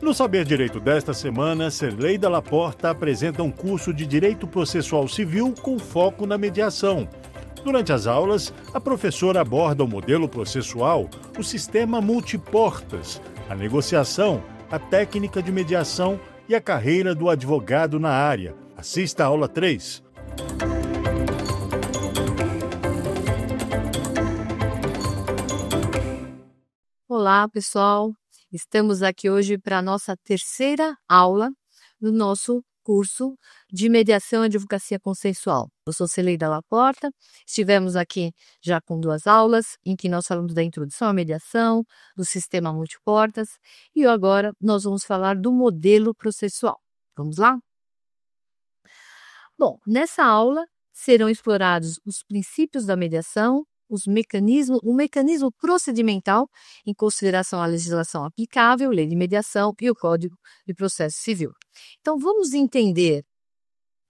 No Saber Direito desta semana, Serlei Dalla Porta apresenta um curso de Direito Processual Civil com foco na mediação. Durante as aulas, a professora aborda o modelo processual, o sistema multiportas, a negociação, a técnica de mediação e a carreira do advogado na área. Assista a aula 3. Olá, pessoal! Estamos aqui hoje para a nossa terceira aula do nosso curso de Mediação e Advocacia Consensual. Eu sou Serlei Dalla Porta, estivemos aqui já com 2 aulas, em que nós falamos da introdução à mediação, do sistema multiportas, e agora nós vamos falar do modelo processual. Vamos lá? Bom, nessa aula serão explorados os princípios da mediação, o mecanismo procedimental, em consideração à legislação aplicável, lei de mediação e o Código de Processo Civil. Então, vamos entender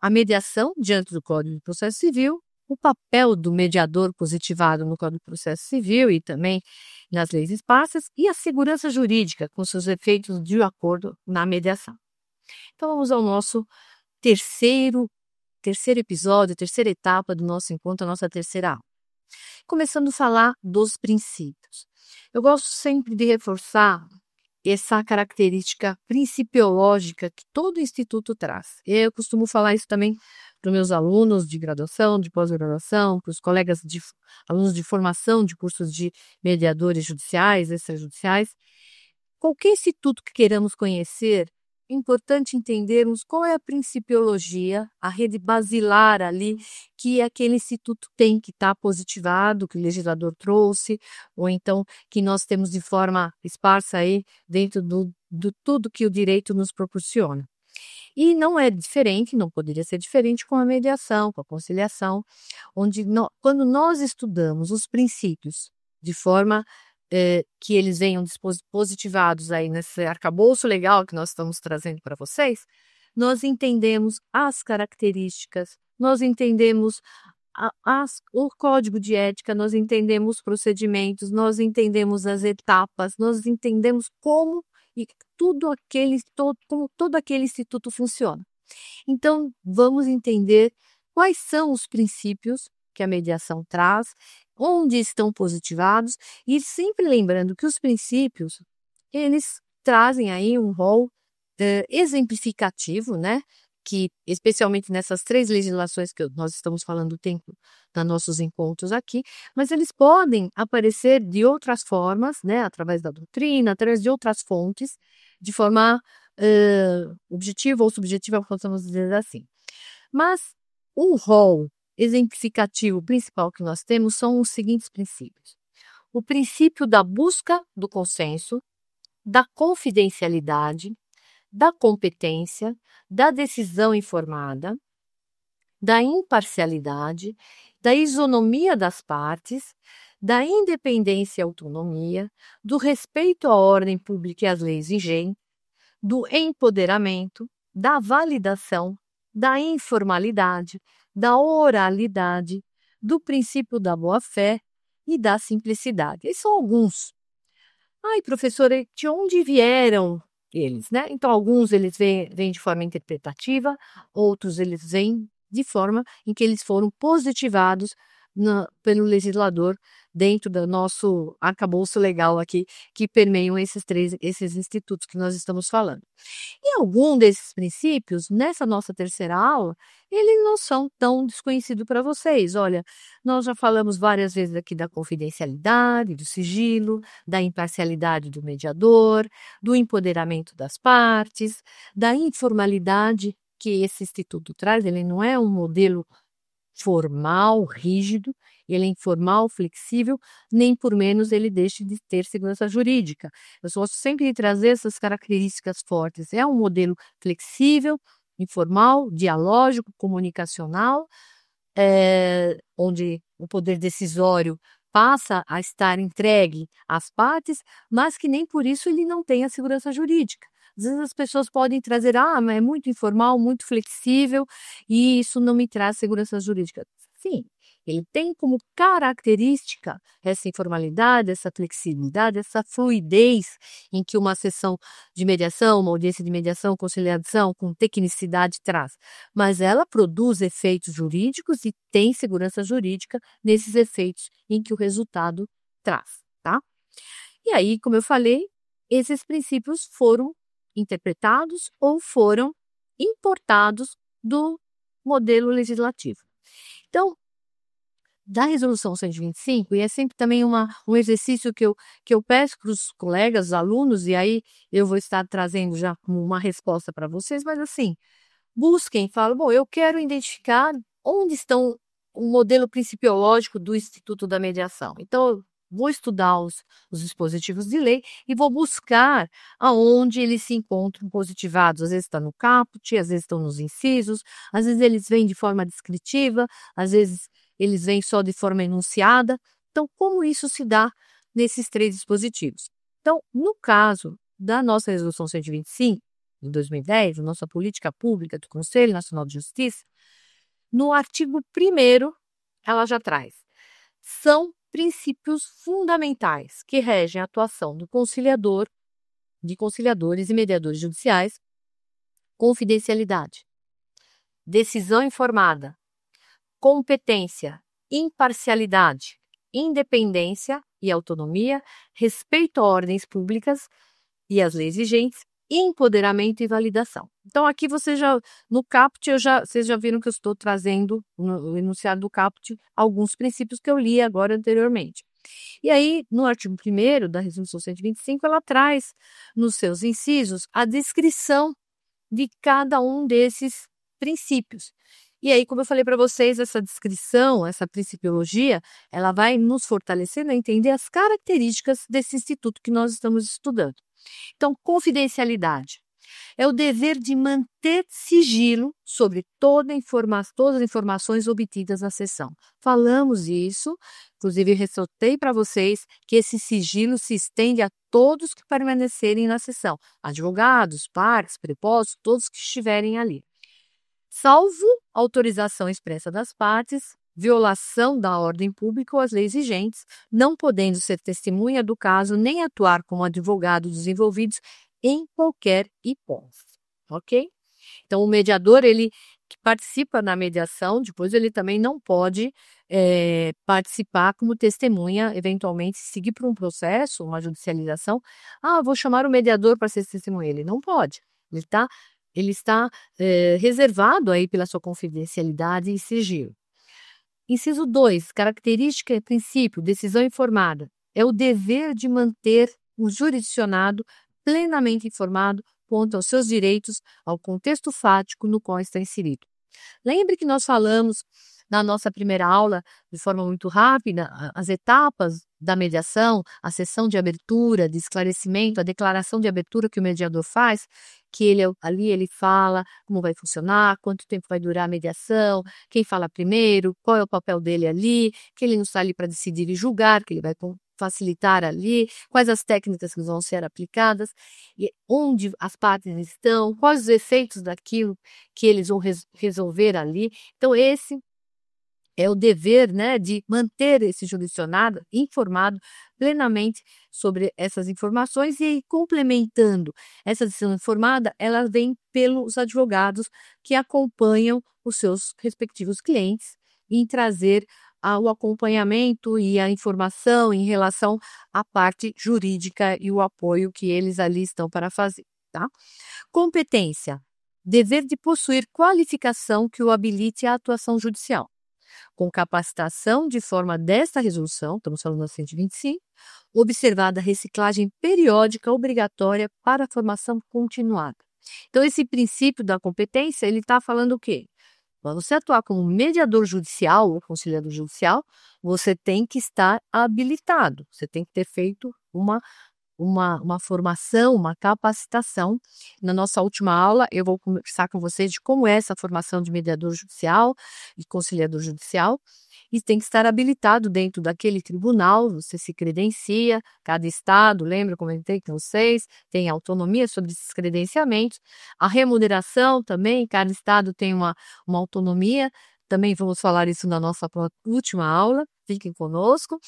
a mediação diante do Código de Processo Civil, o papel do mediador positivado no Código de Processo Civil e também nas leis esparsas e a segurança jurídica com seus efeitos de acordo na mediação. Então, vamos ao nosso terceiro episódio, terceira etapa do nosso encontro, a nossa terceira aula. Começando a falar dos princípios. Eu gosto sempre de reforçar essa característica principiológica que todo instituto traz. Eu costumo falar isso também para os meus alunos de graduação, de pós-graduação, para os colegas alunos de formação de cursos de mediadores judiciais, extrajudiciais. Qualquer instituto que queiramos conhecer, é importante entendermos qual é a principiologia, a rede basilar ali que aquele instituto tem, que está positivado, que o legislador trouxe, ou então que nós temos de forma esparsa aí dentro do tudo que o direito nos proporciona. E não é diferente, não poderia ser diferente com a mediação, com a conciliação, onde quando nós estudamos os princípios de forma que eles venham positivados aí nesse arcabouço legal que nós estamos trazendo para vocês, nós entendemos as características, nós entendemos o código de ética, nós entendemos os procedimentos, nós entendemos as etapas, nós entendemos como todo aquele instituto funciona. Então, vamos entender quais são os princípios que a mediação traz, onde estão positivados, e sempre lembrando que os princípios, eles trazem aí um rol exemplificativo, né? Que especialmente nessas 3 legislações que nós estamos falando o tempo nos nossos encontros aqui, mas eles podem aparecer de outras formas, né? Através da doutrina, através de outras fontes, de forma objetiva ou subjetiva, podemos dizer assim. Mas o rol exemplificativo principal que nós temos são os seguintes princípios. O princípio da busca do consenso, da confidencialidade, da competência, da decisão informada, da imparcialidade, da isonomia das partes, da independência e autonomia, do respeito à ordem pública e às leis vigentes, do empoderamento, da validação, da informalidade, da oralidade, do princípio da boa-fé e da simplicidade. Esses são alguns. Ai, professora, de onde vieram eles, né? Então, alguns eles vêm de forma interpretativa, outros eles vêm de forma em que eles foram positivados pelo legislador dentro do nosso arcabouço legal aqui, que permeiam esses institutos que nós estamos falando. E algum desses princípios, nessa nossa terceira aula, eles não são tão desconhecidos para vocês. Olha, nós já falamos várias vezes aqui da confidencialidade, do sigilo, da imparcialidade do mediador, do empoderamento das partes, da informalidade que esse instituto traz. Ele não é um modelo formal, rígido, ele é informal, flexível, nem por menos ele deixa de ter segurança jurídica. Eu gosto sempre de trazer essas características fortes. É um modelo flexível, informal, dialógico, comunicacional, onde o poder decisório passa a estar entregue às partes, mas que nem por isso ele não tem a segurança jurídica. Às vezes as pessoas podem trazer, mas é muito informal, muito flexível, e isso não me traz segurança jurídica. Sim, Ele tem como característica essa informalidade, essa flexibilidade, essa fluidez em que uma sessão de mediação, uma audiência de mediação, conciliação com tecnicidade traz. Mas ela produz efeitos jurídicos e tem segurança jurídica nesses efeitos em que o resultado traz, tá? E aí, como eu falei, esses princípios foram interpretados ou foram importados do modelo legislativo. Então, da Resolução 125, e é sempre também um exercício que eu peço para os colegas, os alunos, e aí eu vou estar trazendo já uma resposta para vocês, mas assim, busquem, falam, bom, eu quero identificar onde estão o modelo principiológico do Instituto da Mediação. Então, vou estudar os dispositivos de lei e vou buscar aonde eles se encontram positivados. Às vezes está no caput, às vezes estão nos incisos, às vezes eles vêm de forma descritiva, às vezes eles vêm só de forma enunciada. Então, como isso se dá nesses 3 dispositivos? Então, no caso da nossa Resolução 125, de 2010, a nossa política pública do Conselho Nacional de Justiça, no artigo 1º, ela já traz. São princípios fundamentais que regem a atuação do conciliador, de conciliadores e mediadores judiciais: confidencialidade, decisão informada, competência, imparcialidade, independência e autonomia, respeito a ordens públicas e às leis vigentes, empoderamento e validação. Então, aqui no caput, vocês já viram que eu estou trazendo, no enunciado do caput, alguns princípios que eu li agora anteriormente. E aí, no artigo 1º da Resolução 125, ela traz, nos seus incisos, a descrição de cada um desses princípios. E aí, como eu falei para vocês, essa descrição, essa principiologia, ela vai nos fortalecendo a entender as características desse instituto que nós estamos estudando. Então, confidencialidade é o dever de manter sigilo sobre todas as informações obtidas na sessão. Falamos isso, inclusive ressaltei para vocês que esse sigilo se estende a todos que permanecerem na sessão, advogados, pares, prepostos, todos que estiverem ali. Salvo autorização expressa das partes, violação da ordem pública ou as leis vigentes, não podendo ser testemunha do caso nem atuar como advogado dos envolvidos em qualquer hipótese, ok? Então, o mediador, ele que participa na mediação, depois ele também não pode participar como testemunha, eventualmente seguir por um processo, uma judicialização. Vou chamar o mediador para ser testemunha. Ele não pode. Ele está reservado aí pela sua confidencialidade e sigilo. Inciso 2, característica e princípio, decisão informada. É o dever de manter o jurisdicionado plenamente informado quanto aos seus direitos, ao contexto fático no qual está inserido. Lembre que nós falamos na nossa primeira aula, de forma muito rápida, as etapas da mediação, a sessão de abertura, de esclarecimento, a declaração de abertura que o mediador faz, que ele fala como vai funcionar, quanto tempo vai durar a mediação, quem fala primeiro, qual é o papel dele ali, que ele não está ali para decidir e julgar, que ele vai facilitar ali, quais as técnicas que vão ser aplicadas, e onde as partes estão, quais os efeitos daquilo que eles vão resolver ali. Então, esse é o dever, de manter esse jurisdicionado informado plenamente sobre essas informações e complementando essa decisão informada, ela vem pelos advogados que acompanham os seus respectivos clientes em trazer o acompanhamento e a informação em relação à parte jurídica e o apoio que eles ali estão para fazer, tá? Competência, dever de possuir qualificação que o habilite à atuação judicial. Com capacitação de forma desta resolução, estamos falando da 125, observada a reciclagem periódica obrigatória para a formação continuada. Então, esse princípio da competência, ele está falando o quê? Para você atuar como mediador judicial ou conciliador judicial, você tem que estar habilitado, você tem que ter feito uma formação, uma capacitação. Na nossa última aula, eu vou conversar com vocês de como é essa formação de mediador judicial e conciliador judicial. E tem que estar habilitado dentro daquele tribunal, você se credencia, cada estado, lembra, comentei com vocês, tem autonomia sobre esses credenciamentos. A remuneração também, cada estado tem uma autonomia Também vamos falar isso na nossa última aula, fiquem conosco.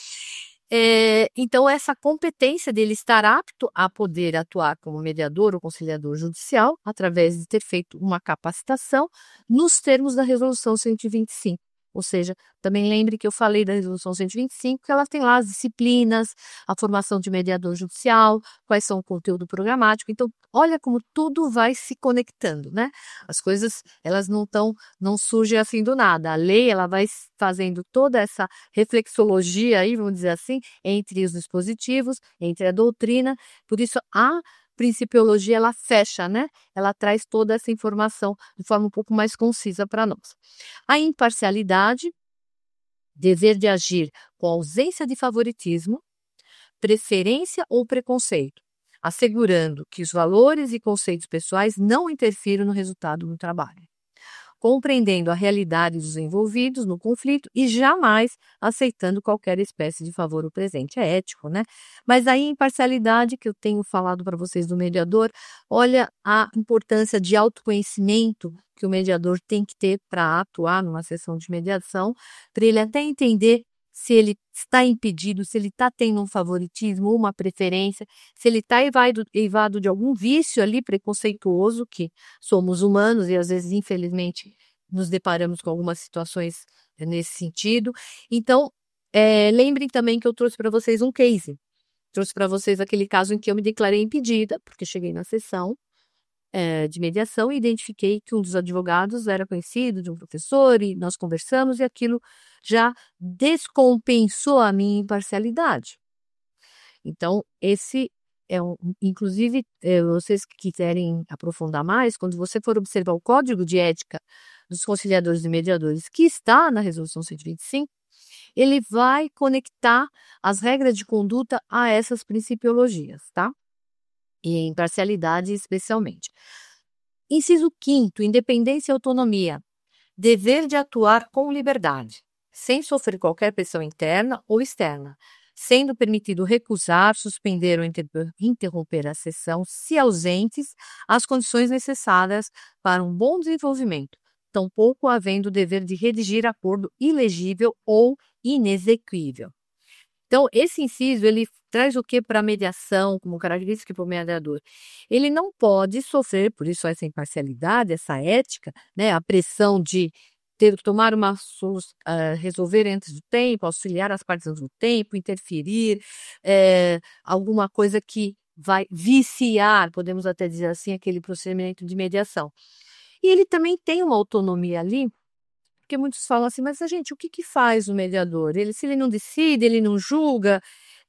Então, essa competência dele estar apto a poder atuar como mediador ou conciliador judicial, através de ter feito uma capacitação nos termos da Resolução 125. Ou seja, também lembre que eu falei da Resolução 125, que ela tem lá as disciplinas, a formação de mediador judicial, quais são o conteúdo programático. Então, olha como tudo vai se conectando, né? As coisas, elas não surgem assim do nada. A lei, ela vai fazendo toda essa reflexologia aí, vamos dizer assim, entre os dispositivos, entre a doutrina. Por isso, a principiologia, ela fecha, né? Ela traz toda essa informação de forma um pouco mais concisa para nós. A imparcialidade, dever de agir com ausência de favoritismo, preferência ou preconceito, assegurando que os valores e conceitos pessoais não interfiram no resultado do trabalho. Compreendendo a realidade dos envolvidos no conflito e jamais aceitando qualquer espécie de favor ou presente. É ético, né? Mas aí, imparcialidade, que eu tenho falado para vocês do mediador, olha a importância de autoconhecimento que o mediador tem que ter para atuar numa sessão de mediação, para ele até entender se ele está impedido, se ele está tendo um favoritismo, uma preferência, se ele está eivado de algum vício ali preconceituoso, que somos humanos e às vezes, infelizmente, nos deparamos com algumas situações nesse sentido. Então, lembrem também que eu trouxe para vocês um case. Trouxe para vocês aquele caso em que eu me declarei impedida, porque cheguei na sessão de mediação e identifiquei que um dos advogados era conhecido de um professor e nós conversamos e aquilo já descompensou a minha imparcialidade. Então, esse inclusive, vocês que quiserem aprofundar mais, quando você for observar o Código de Ética dos Conciliadores e Mediadores, que está na Resolução 125, ele vai conectar as regras de conduta a essas principiologias, tá? E imparcialidade especialmente. Inciso 5º, independência e autonomia. Dever de atuar com liberdade, sem sofrer qualquer pressão interna ou externa, sendo permitido recusar, suspender ou interromper a sessão, se ausentes as condições necessárias para um bom desenvolvimento, tampouco havendo o dever de redigir acordo ilegível ou inexequível. Então, esse inciso, ele traz o que para a mediação, como característica para o mediador? Ele não pode sofrer, por isso essa imparcialidade, essa ética, né, a pressão de ter que tomar resolver antes do tempo, auxiliar as partes antes do tempo, interferir, alguma coisa que vai viciar, podemos até dizer assim, aquele procedimento de mediação. E ele também tem uma autonomia ali, porque muitos falam assim, mas gente, o que faz o mediador? Se ele não decide, ele não julga.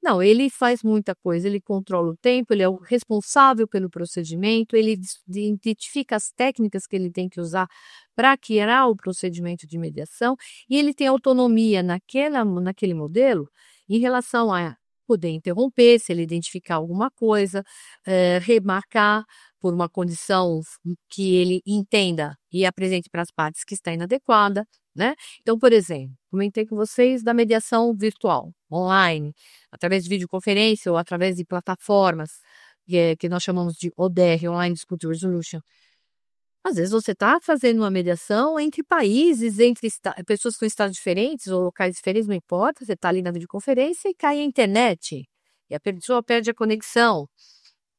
Não, ele faz muita coisa, ele controla o tempo, ele é o responsável pelo procedimento, ele identifica as técnicas que ele tem que usar para criar o procedimento de mediação e ele tem autonomia naquele modelo em relação a poder interromper, se ele identificar alguma coisa, remarcar por uma condição que ele entenda e apresente para as partes que está inadequada, né? Então, por exemplo, comentei com vocês da mediação virtual, online, através de videoconferência ou através de plataformas que nós chamamos de ODR, Online Dispute Resolution. Às vezes você está fazendo uma mediação entre países, entre pessoas com estados diferentes ou locais diferentes, não importa, você está ali na videoconferência e cai a internet, e a pessoa perde a conexão.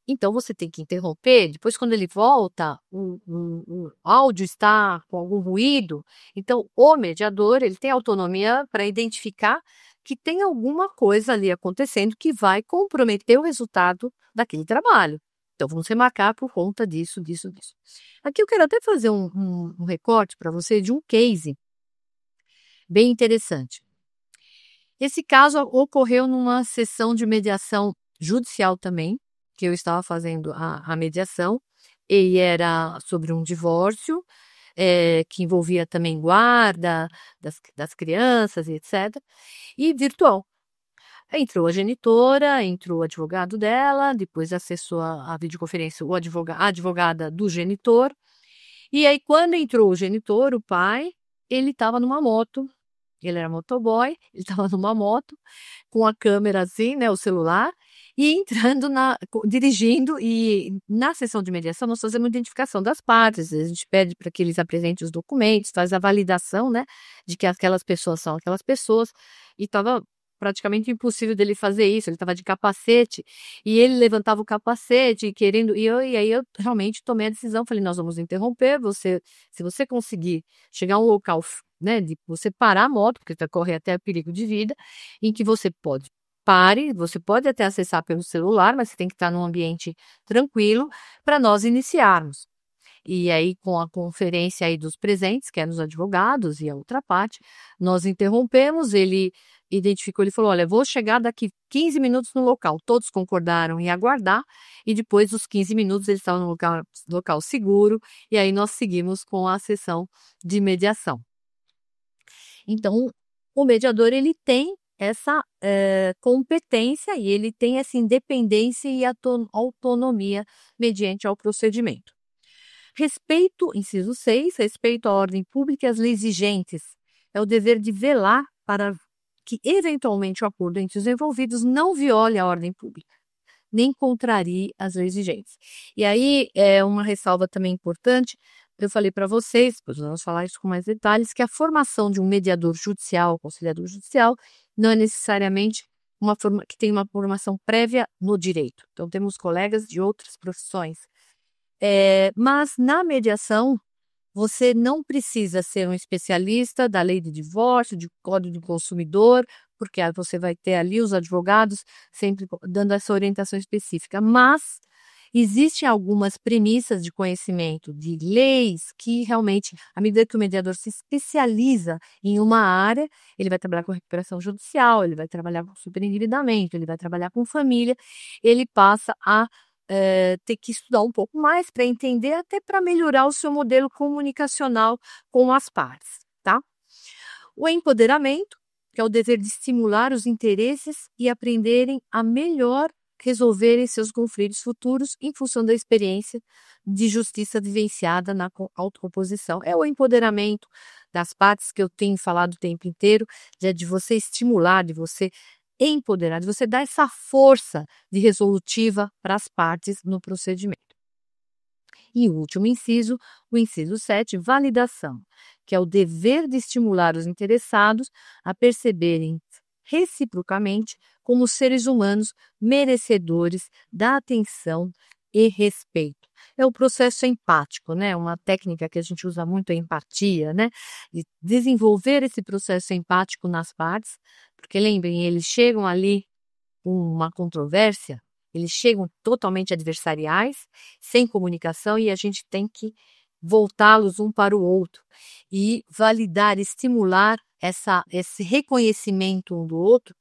Então, você tem que interromper, depois quando ele volta, o áudio está com algum ruído. Então, o mediador, ele tem autonomia para identificar que tem alguma coisa ali acontecendo que vai comprometer o resultado daquele trabalho. Então, vamos remarcar por conta disso. Aqui eu quero até fazer um recorte para você de um case bem interessante. Esse caso ocorreu numa sessão de mediação judicial também, que eu estava fazendo a mediação, e era sobre um divórcio, que envolvia também guarda das crianças, etc., e virtual. Entrou a genitora, entrou o advogado dela, depois acessou a videoconferência a advogada do genitor, e aí quando entrou o genitor, o pai, ele estava numa moto, ele era motoboy, ele estava numa moto, com a câmera assim, né, o celular, e entrando dirigindo, e na sessão de mediação nós fazemos identificação das partes, a gente pede para que eles apresentem os documentos, faz a validação, né, de que aquelas pessoas são aquelas pessoas, e estava praticamente impossível dele fazer isso, ele estava de capacete, e ele levantava o capacete, e aí eu realmente tomei a decisão, falei, nós vamos interromper, se você conseguir chegar a um local, né, de você parar a moto, porque vai correr até perigo de vida, em que você pode até acessar pelo celular, mas você tem que estar num ambiente tranquilo para nós iniciarmos. E aí, com a conferência aí dos presentes, que eram os advogados e a outra parte, nós interrompemos, ele identificou, ele falou, olha, vou chegar daqui 15 minutos no local. Todos concordaram em aguardar, e depois dos 15 minutos eles estavam no local seguro, e aí nós seguimos com a sessão de mediação. Então, o mediador, ele tem essa competência e ele tem essa independência e autonomia mediante ao procedimento. Respeito, inciso 6, respeito à ordem pública e às leis vigentes. É o dever de velar para que, eventualmente, o acordo entre os envolvidos não viole a ordem pública, nem contrarie as leis vigentes. E aí, uma ressalva também importante, eu falei para vocês, depois nós vamos falar isso com mais detalhes, que a formação de um mediador judicial, conciliador judicial, não é necessariamente que tem uma formação prévia no direito. Então, temos colegas de outras profissões. Mas na mediação, você não precisa ser um especialista da lei de divórcio, de Código do Consumidor, porque você vai ter ali os advogados sempre dando essa orientação específica. Mas existem algumas premissas de conhecimento de leis que realmente, à medida que o mediador se especializa em uma área, ele vai trabalhar com recuperação judicial, ele vai trabalhar com superendividamento, ele vai trabalhar com família, ele passa a ter que estudar um pouco mais para entender, até para melhorar o seu modelo comunicacional com as partes, tá? O empoderamento, que é o dever de estimular os interesses e aprenderem a melhor resolverem seus conflitos futuros em função da experiência de justiça vivenciada na autocomposição. É o empoderamento das partes que eu tenho falado o tempo inteiro, de você estimular, de você empoderar, de você dar essa força de resolutiva para as partes no procedimento. E o último inciso, o inciso 7, validação, que é o dever de estimular os interessados a perceberem reciprocamente como seres humanos merecedores da atenção e respeito. É o processo empático, né? Uma técnica que a gente usa muito, a empatia, né? De desenvolver esse processo empático nas partes, porque lembrem, eles chegam ali com uma controvérsia, eles chegam totalmente adversariais, sem comunicação, e a gente tem que voltá-los um para o outro e validar, estimular esse reconhecimento um do outro.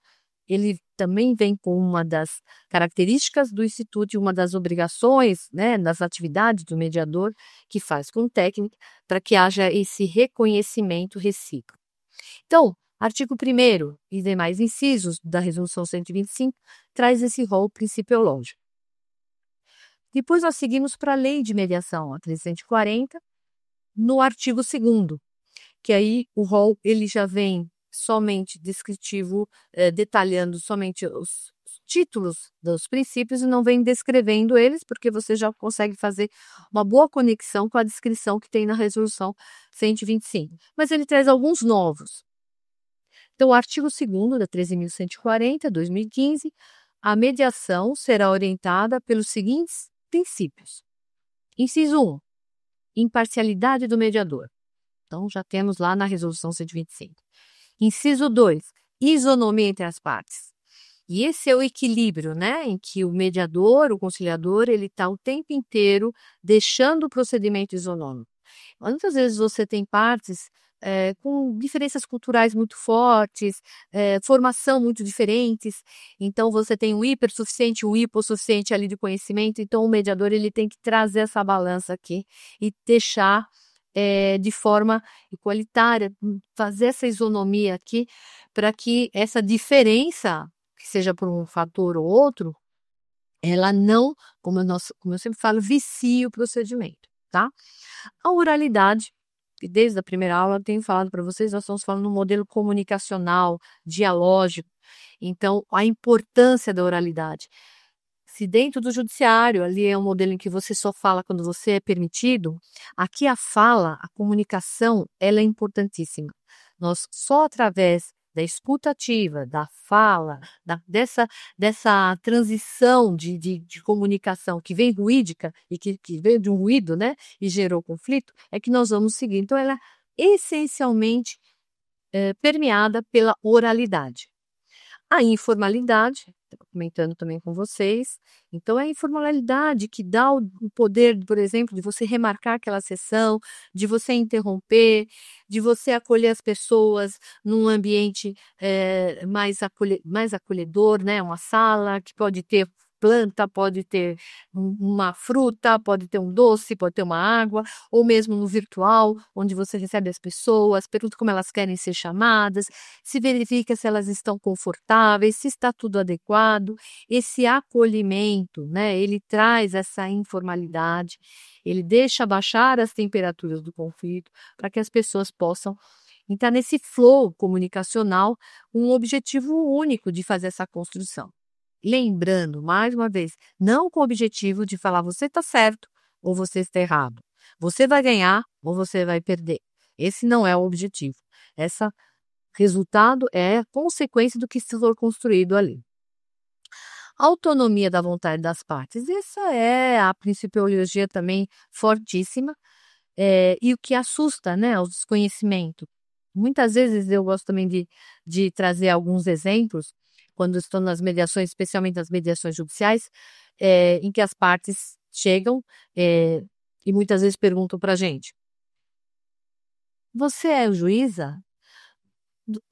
Ele também vem com uma das características do Instituto e uma das obrigações, né, das atividades do mediador, que faz com técnica, para que haja esse reconhecimento recíproco. Então, artigo 1º e demais incisos da Resolução 125 traz esse rol principiológico. Depois nós seguimos para a Lei de Mediação, a 340, no artigo 2º, que aí o rol ele já vem somente descritivo, detalhando somente os títulos dos princípios e não vem descrevendo eles, porque você já consegue fazer uma boa conexão com a descrição que tem na Resolução 125. Mas ele traz alguns novos. Então, o artigo 2º da 13.140, 2015, a mediação será orientada pelos seguintes princípios. Inciso 1, imparcialidade do mediador. Então, já temos lá na Resolução 125. Inciso 2, isonomia entre as partes. E esse é o equilíbrio, né, em que o mediador, o conciliador, ele está o tempo inteiro deixando o procedimento isonômico. Muitas vezes você tem partes com diferenças culturais muito fortes, formação muito diferentes, então você tem um hipersuficiente, um hipossuficiente ali de conhecimento, então o mediador ele tem que trazer essa balança aqui e deixar de forma igualitária, fazer essa isonomia aqui, para que essa diferença, que seja por um fator ou outro, ela não, como eu sempre falo, vicie o procedimento, tá? A oralidade, que desde a primeira aula eu tenho falado para vocês, nós estamos falando no modelo comunicacional, dialógico, então a importância da oralidade. Se dentro do judiciário, ali é um modelo em que você só fala quando você é permitido, aqui a fala, a comunicação, ela é importantíssima. Nós só através da escuta ativa, da fala, dessa transição de comunicação que vem ruídica e que veio de um ruído, né, e gerou conflito, é que nós vamos seguir. Então, ela é essencialmente permeada pela oralidade. A informalidade, estava comentando também com vocês, então é a informalidade que dá o poder, por exemplo, de você remarcar aquela sessão, de você interromper, de você acolher as pessoas num ambiente mais acolhedor, né? Uma sala que pode ter planta, pode ter uma fruta, pode ter um doce, pode ter uma água, ou mesmo no virtual, onde você recebe as pessoas, pergunta como elas querem ser chamadas, se verifica se elas estão confortáveis, se está tudo adequado. Esse acolhimento, né, ele traz essa informalidade, ele deixa baixar as temperaturas do conflito para que as pessoas possam entrar nesse flow comunicacional, um objetivo único de fazer essa construção. Lembrando, mais uma vez, não com o objetivo de falar você está certo ou você está errado. Você vai ganhar ou você vai perder. Esse não é o objetivo. Esse resultado é consequência do que for construído ali. Autonomia da vontade das partes. Essa é a principiologia também fortíssima e o que assusta, né, o desconhecimento. Muitas vezes eu gosto também de trazer alguns exemplos, quando estou nas mediações, especialmente nas mediações judiciais, em que as partes chegam e muitas vezes perguntam para a gente: você é juíza?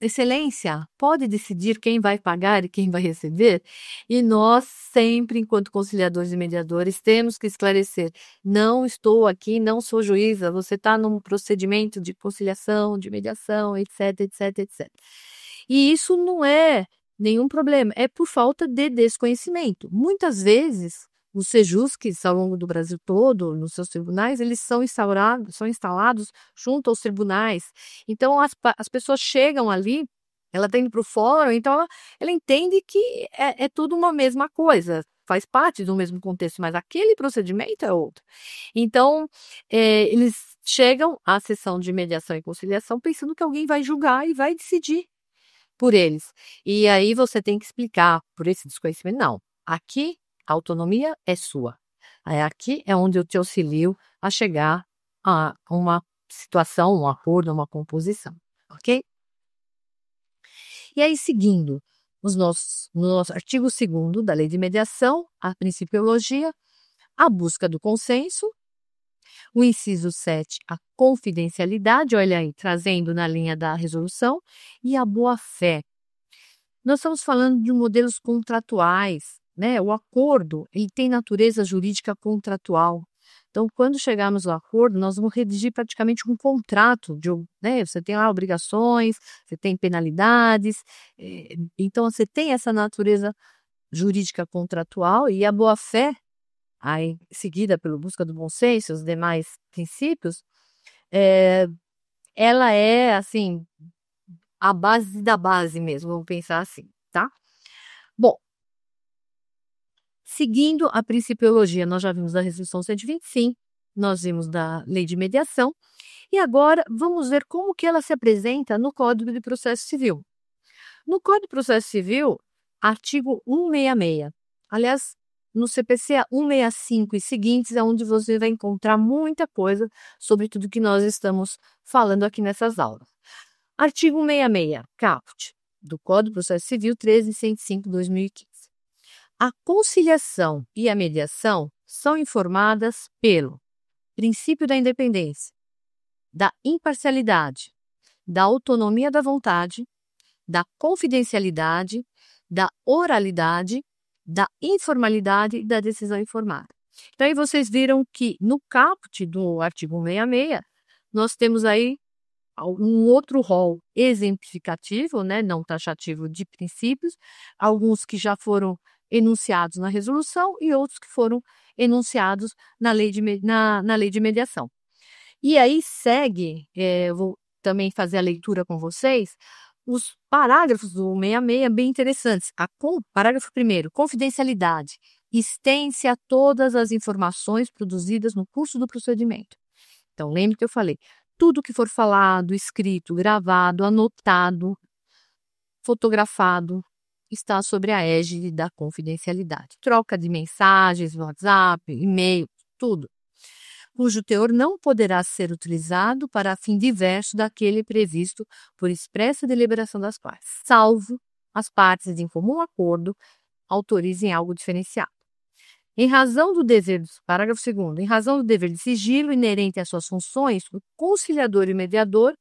Excelência, pode decidir quem vai pagar e quem vai receber? E nós sempre, enquanto conciliadores e mediadores, temos que esclarecer: não estou aqui, não sou juíza, você está num procedimento de conciliação, de mediação, etc, etc, etc. E isso não é nenhum problema, é por falta de desconhecimento. Muitas vezes, os sejusques, ao longo do Brasil todo, nos seus tribunais, eles são instalados junto aos tribunais. Então, as pessoas chegam ali, ela está indo para o fórum, então ela entende que é tudo uma mesma coisa, faz parte do mesmo contexto, mas aquele procedimento é outro. Então, eles chegam à sessão de mediação e conciliação pensando que alguém vai julgar e vai decidir por eles. E aí você tem que explicar por esse desconhecimento. Não, aqui a autonomia é sua. Aqui é onde eu te auxilio a chegar a uma situação, um acordo, uma composição, ok? E aí, seguindo no nosso artigo 2º da Lei de Mediação, a principiologia, a busca do consenso, o inciso 7, a confidencialidade, olha aí, trazendo na linha da resolução, e a boa-fé. Nós estamos falando de modelos contratuais, né? O acordo, ele tem natureza jurídica contratual. Então, quando chegarmos ao acordo, nós vamos redigir praticamente um contrato, né? Você tem lá obrigações, você tem penalidades, então você tem essa natureza jurídica contratual e a boa-fé, aí seguida pela busca do bom senso, os demais princípios, ela é, assim, a base da base mesmo, vamos pensar assim, tá? Bom, seguindo a principiologia, nós já vimos da Resolução 125, nós vimos da Lei de Mediação, e agora vamos ver como que ela se apresenta no Código de Processo Civil. No Código de Processo Civil, artigo 166, aliás, no CPC 165 e seguintes, é onde você vai encontrar muita coisa sobre tudo que nós estamos falando aqui nessas aulas. Artigo 166, caput, do Código de Processo Civil 13.105/2015. A conciliação e a mediação são informadas pelo princípio da independência, da imparcialidade, da autonomia da vontade, da confidencialidade, da oralidade, da informalidade e da decisão informada. Então, aí vocês viram que no caput do artigo 166, nós temos aí um outro rol exemplificativo, né, não taxativo de princípios, alguns que já foram enunciados na resolução e outros que foram enunciados na lei de mediação. E aí segue, eu vou também fazer a leitura com vocês, os parágrafos do 166 bem interessantes. Parágrafo 1º, confidencialidade. estende-se a todas as informações produzidas no curso do procedimento. Então, lembre que eu falei, tudo que for falado, escrito, gravado, anotado, fotografado, está sobre a égide da confidencialidade. Troca de mensagens, WhatsApp, e-mail, tudo, cujo teor não poderá ser utilizado para fim diverso daquele previsto por expressa deliberação das partes, salvo as partes em comum acordo autorizem algo diferenciado. Em razão do dever, parágrafo 2º, em razão do dever de sigilo inerente às suas funções, o conciliador e o mediador,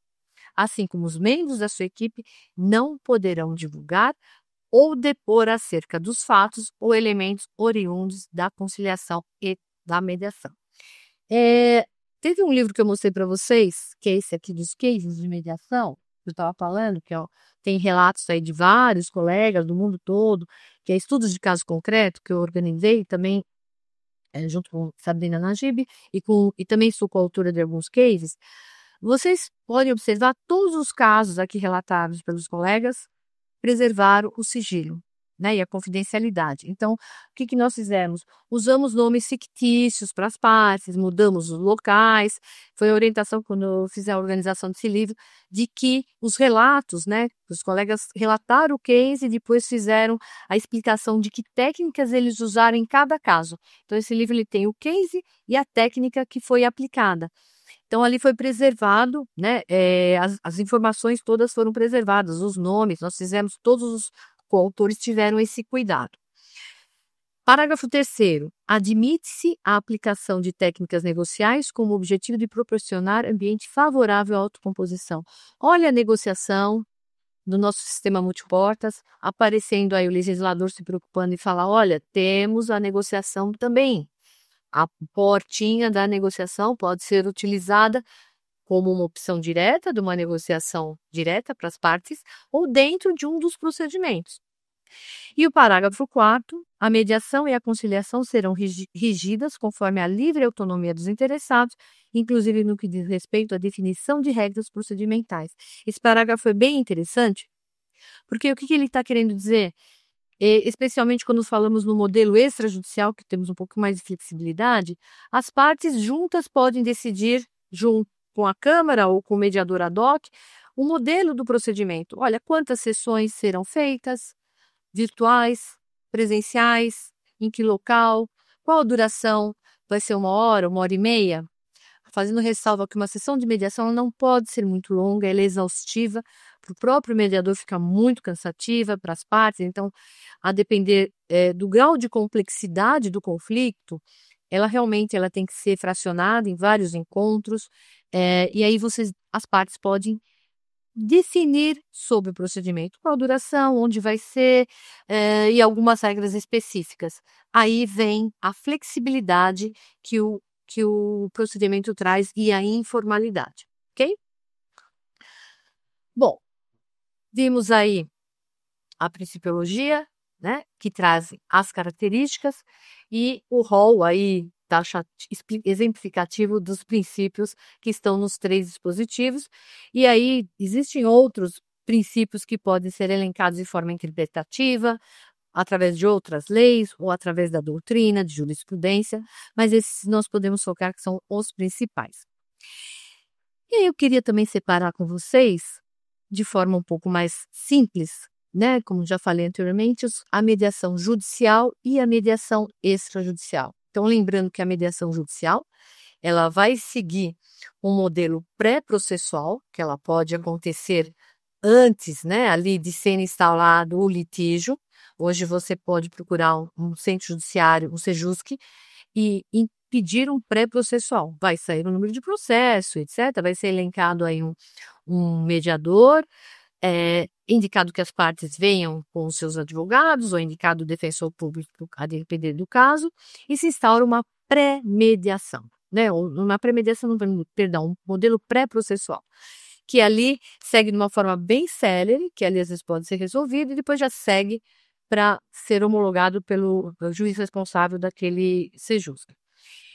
assim como os membros da sua equipe, não poderão divulgar ou depor acerca dos fatos ou elementos oriundos da conciliação e da mediação. Teve um livro que eu mostrei para vocês, que é esse aqui dos cases de mediação, que eu estava falando, que tem relatos aí de vários colegas do mundo todo, que é estudos de caso concreto, que eu organizei também, junto com Sabrina Najib, e também sou coautora de alguns cases. Vocês podem observar todos os casos aqui relatados pelos colegas, preservaram o sigilo, né, e a confidencialidade. Então, o que nós fizemos? Usamos nomes fictícios para as partes, mudamos os locais. Foi a orientação, quando eu fiz a organização desse livro, de que os relatos, né, os colegas relataram o case e depois fizeram a explicação de que técnicas eles usaram em cada caso. Então, esse livro ele tem o case e a técnica que foi aplicada. Então, ali foi preservado, né, as informações todas foram preservadas, os nomes, nós fizemos, todos os coautores tiveram esse cuidado. Parágrafo 3º. Admite-se a aplicação de técnicas negociais com o objetivo de proporcionar ambiente favorável à autocomposição. Olha a negociação do nosso sistema multiportas, aparecendo aí o legislador se preocupando em falar, olha, temos a negociação também. A portinha da negociação pode ser utilizada como uma opção direta de uma negociação direta para as partes ou dentro de um dos procedimentos. E o parágrafo 4º, a mediação e a conciliação serão regidas conforme a livre autonomia dos interessados, inclusive no que diz respeito à definição de regras procedimentais. Esse parágrafo é bem interessante, porque o que ele está querendo dizer? Especialmente quando falamos no modelo extrajudicial, que temos um pouco mais de flexibilidade, as partes juntas podem decidir, junto com a Câmara ou com o mediador ad hoc, o modelo do procedimento. Olha, quantas sessões serão feitas, virtuais, presenciais, em que local, qual a duração, vai ser 1 hora, 1 hora e meia? Fazendo ressalva que uma sessão de mediação ela não pode ser muito longa, ela é exaustiva, para o próprio mediador fica muito cansativa, para as partes, então, a depender do grau de complexidade do conflito, ela realmente tem que ser fracionada em vários encontros, e aí as partes podem definir sobre o procedimento, qual a duração, onde vai ser, e algumas regras específicas. Aí vem a flexibilidade que o procedimento traz e a informalidade, ok? Bom, vimos aí a principiologia, né, que traz as características e o rol aí exemplificativo dos princípios que estão nos 3 dispositivos. E aí existem outros princípios que podem ser elencados de forma interpretativa, através de outras leis ou através da doutrina, de jurisprudência, mas esses nós podemos focar que são os principais. E aí eu queria também separar com vocês, de forma um pouco mais simples, né, como já falei anteriormente, a mediação judicial e a mediação extrajudicial. Então, lembrando que a mediação judicial, ela vai seguir um modelo pré-processual, que ela pode acontecer antes, né, ali de ser instalado o litígio. Hoje você pode procurar um centro judiciário, um SEJUSC, e pedir um pré-processual. Vai sair o número de processo, etc. Vai ser elencado aí um mediador, indicado que as partes venham com os seus advogados, ou indicado o defensor público a depender do caso, e se instaura uma pré-mediação, né? Uma pré-mediação, perdão, um modelo pré-processual, que ali segue de uma forma bem célere, que ali às vezes pode ser resolvido, e depois já segue para ser homologado pelo juiz responsável daquele SEJUSC.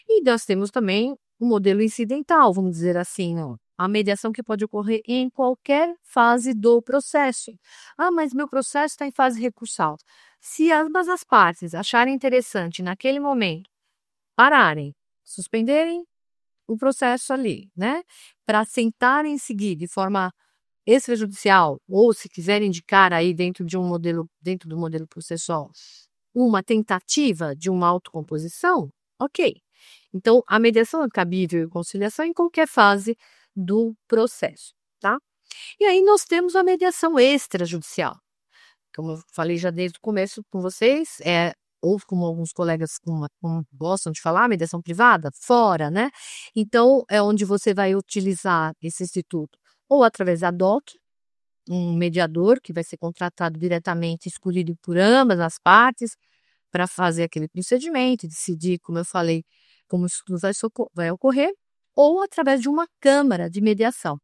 E nós temos também um modelo incidental, vamos dizer assim, A mediação que pode ocorrer em qualquer fase do processo. Ah, mas meu processo está em fase recursal. Se ambas as partes acharem interessante naquele momento pararem, suspenderem o processo ali, né? Para sentarem em seguir de forma extrajudicial, ou se quiserem indicar aí dentro do modelo processual, uma tentativa de uma autocomposição, ok. Então, a mediação é cabível e conciliação em qualquer fase do processo, tá? E aí nós temos a mediação extrajudicial. Como eu falei já desde o começo com vocês, ou como alguns colegas como gostam de falar, mediação privada, fora, né? Então, é onde você vai utilizar esse instituto ou através da DOC, um mediador que vai ser contratado diretamente, escolhido por ambas as partes, para fazer aquele procedimento, decidir, como eu falei, como isso tudo vai ocorrer, ou através de uma câmara de mediação.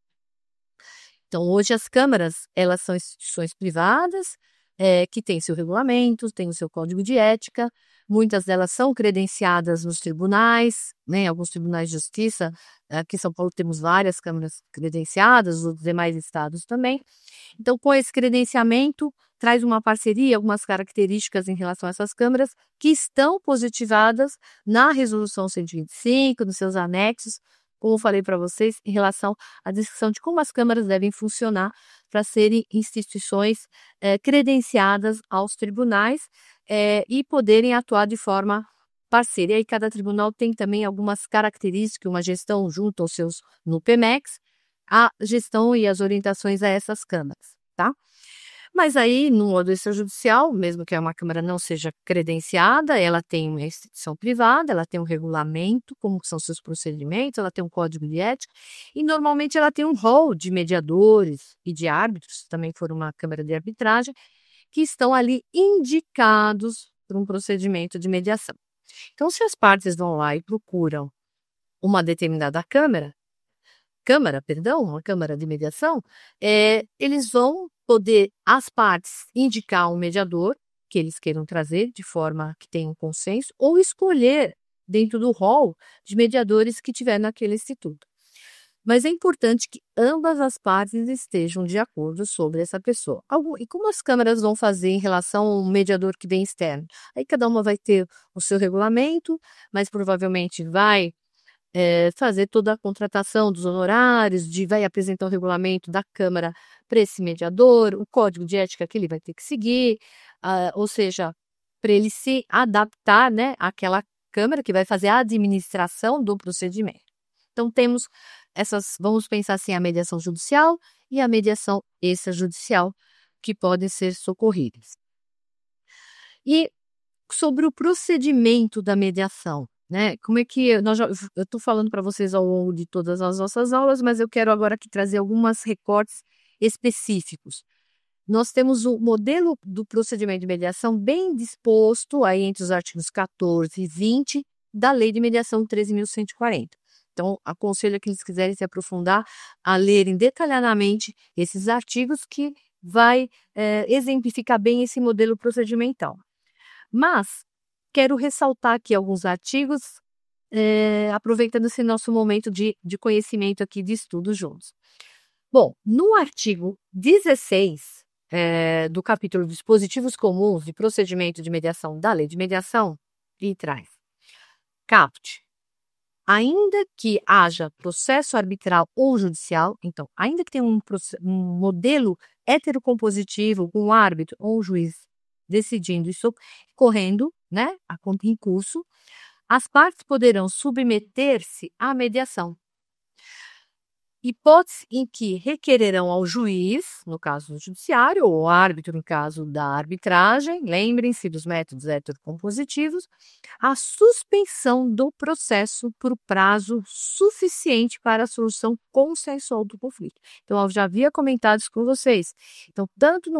Então, hoje as câmaras, elas são instituições privadas, que têm seu regulamento, têm o seu código de ética, muitas delas são credenciadas nos tribunais, né, alguns tribunais de justiça, aqui em São Paulo temos várias câmaras credenciadas, os demais estados também. Então, com esse credenciamento, traz uma parceria, algumas características em relação a essas câmaras que estão positivadas na Resolução 125, nos seus anexos, como eu falei para vocês, em relação à descrição de como as câmaras devem funcionar para serem instituições credenciadas aos tribunais e poderem atuar de forma parceira. E aí cada tribunal tem também algumas características, uma gestão junto aos seus no PEMEX, a gestão e as orientações a essas câmaras, tá? Mas aí, no modo extrajudicial, mesmo que uma câmara não seja credenciada, ela tem uma instituição privada, ela tem um regulamento, como são seus procedimentos, ela tem um código de ética, e normalmente ela tem um rol de mediadores e de árbitros, também for uma câmara de arbitragem, que estão ali indicados para um procedimento de mediação. Então, se as partes vão lá e procuram uma determinada uma câmara de mediação, eles vão poder, as partes, indicar um mediador que eles queiram trazer de forma que tenha um consenso, ou escolher dentro do rol de mediadores que tiver naquele instituto. Mas é importante que ambas as partes estejam de acordo sobre essa pessoa. E como as câmaras vão fazer em relação ao mediador que vem externo? Aí cada uma vai ter o seu regulamento, mas provavelmente vai fazer toda a contratação dos honorários, vai apresentar o regulamento da Câmara para esse mediador, o código de ética que ele vai ter que seguir, ou seja, para ele se adaptar, né, àquela Câmara que vai fazer a administração do procedimento. Então, temos vamos pensar assim, a mediação judicial e a mediação extrajudicial, que podem ser socorridas. E sobre o procedimento da mediação, né? Como é que eu estou falando para vocês ao longo de todas as nossas aulas, mas eu quero agora aqui trazer alguns recortes específicos. Nós temos o modelo do procedimento de mediação bem disposto aí entre os artigos 14 e 20 da Lei de Mediação 13.140. Então, aconselho a que eles quiserem se aprofundar a lerem detalhadamente esses artigos que vai exemplificar bem esse modelo procedimental. Mas quero ressaltar aqui alguns artigos, aproveitando esse nosso momento de conhecimento aqui, de estudo juntos. Bom, no artigo 16 do capítulo Dispositivos Comuns de Procedimento de Mediação da Lei de Mediação, ele traz: caput. Ainda que haja processo arbitral ou judicial, então, ainda que tenha um modelo heterocompositivo, um árbitro ou um juiz decidindo isso, correndo, né, em curso, as partes poderão submeter-se à mediação. Hipótese em que requererão ao juiz, no caso do judiciário, ou ao árbitro, no caso da arbitragem, lembrem-se dos métodos heterocompositivos, a suspensão do processo por prazo suficiente para a solução consensual do conflito. Então, eu já havia comentado isso com vocês. Então, tanto